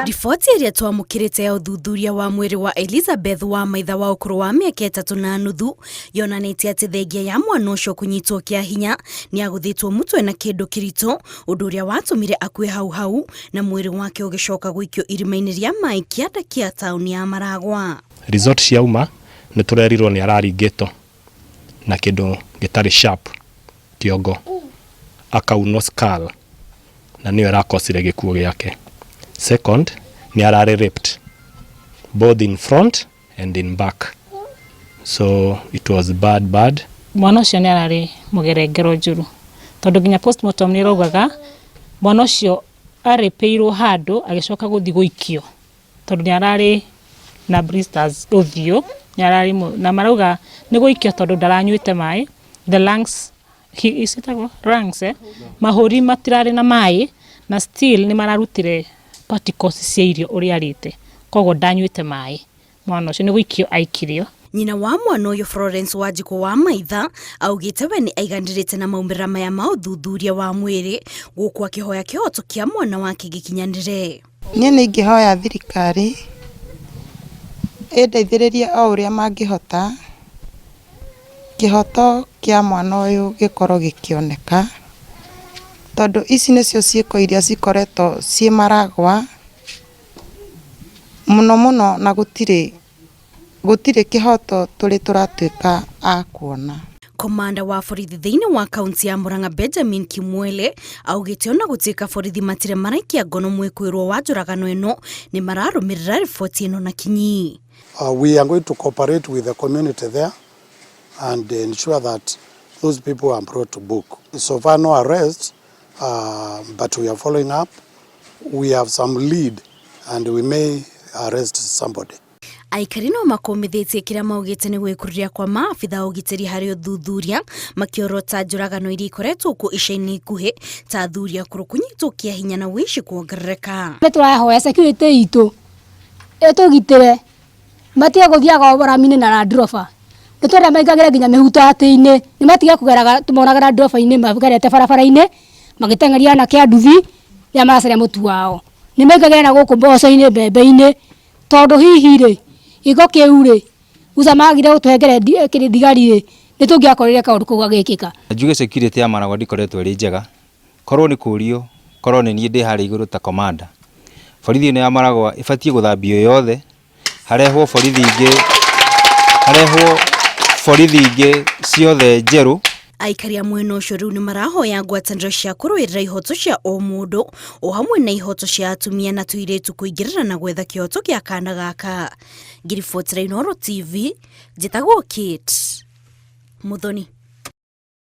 Riboti iria twamũkĩrĩte ya ũthuthuria wa mwĩrĩ wa Elizabeth wa maitha wa ũkũrũ wa mĩaka 3.5 yonanĩtie atĩ thengia ya mwana ũcio kũnyitwo kĩa hinya nĩ agũthĩtwo mũtwe na kĩndũ kĩritũ, ũndũ ũrĩa watũmire akue hau na mwĩrĩ wake ũgĩcoka gũikio irima-inĩ rĩa maĩ kĩanda kĩa taũni ya Maragwa. Result ciauma nĩ tũrerirwo nĩ araringĩtwo na kĩndũ gĩtarĩ sharp kĩongo, akauno skull, na nĩyo ĩrakosire gĩkuũ gĩake. Second, ni arare raped both in front and in back, so it was bad. Mwana ũcio nĩ ararĩ mũgerengero njũru, tondũ nginya postmortem nĩ raugaga mwana ũcio arĩpĩirwo handũ agĩcoka gũthiĩ gũikio, tondũ nĩ ararĩ na blisters ũthiũ, nĩ ararĩ na marauga nĩ gũikio tondũ ndaranyuĩte maĩ, the lungs mahũri matirarĩ na maĩ, na still nĩ mararutire particles cia irio ũrĩa arĩte, koguo ndanyuĩte maĩ. Mwana ũcio nĩ gũikio aikirio. Nyina wa mwana ũyũ Florence Wanjikũ wa maitha augĩte we nĩ aiganĩrĩte na maumĩrĩra maya ma ũthuthuria wa mwĩrĩ, gũkũ akĩhoya kĩhoto kĩa mwana wake gĩkinyanĩre. Niĩ nĩ ingĩhoya thirikari ĩndeithĩrĩrie o ũrĩa mangĩhota kĩhoto kĩa mwana ũyũ gĩkorwo gĩkĩoneka, tondũ ici nĩcio ciĩko iria cikoretwo ciĩ Maragwa mũno na gũtirĩ kĩhoto tũrĩ tũratuĩka a kuona. Komanda wa borithi thĩinĩ wa kaunti ya Murang'a Benjamin Kimwele augĩte ona gũtuĩka borithi matirĩ maraikia ngono mwĩkũĩrwo wa njũragano ĩno nĩ mararũmĩrĩra riboti ĩno na kinyi. We are going to cooperate with the community there and ensure that those people are brought to book. So far no arrest, but we are following up. We have some lead and we may arrest somebody. Aikari no makomithĩtie kĩrĩa maugĩte nĩ gwĩkũrĩria kwa maabitha ũgitĩri harĩ ũthuthuria, makĩorota njũragano iria ikoretwo kuo ica-inĩ ikuhĩ ta athuri akũrũ kũnyitwo kĩa hinya na ũici kuongerereka. Nĩ tũrahoya security itũ ĩtũgitĩre, matige gũthiaga barabara-inĩ na Land Rover. Nĩ twenda maingagĩre nginya mĩhutatĩ-inĩ, nĩ matige kũgeraga tũmonaga Land Rover-inĩ magerete barabara-inĩ magĩteng'eria na kĩa nduthi rĩa maracaria mũtu wao. Nĩ maingagĩre na gũkũ mboco-inĩ, mbembe-inĩ, tondũ hihi-rĩ iko kĩu-rĩ uza magire gũtũhengere thigari-rĩ nĩ tũngĩakorire kaũndũ kũu gagĩkĩka. Njuge security ya Maragwa ndikoretwo ĩrĩ njega, korwo nĩ kũrio, korwo nĩ niĩ ndĩ harĩ igũrũ ta commander. Borithi ĩno ya Maragwa ĩbatiĩ gũthambio yothe, harehwo borithi ingĩ ciothe njerũ. Aikari a mwena ũcio rĩu nĩ marahoya ngwatanĩro cia kũrũĩrĩra ihoto cia o mũndũ o hamwe na ihoto cia atumia na tũirĩtu kũingĩrĩra na gwetha kĩhoto gĩa kana gaka. Ngiribotera Inooro TV, njĩtagwo Kate Muthoni.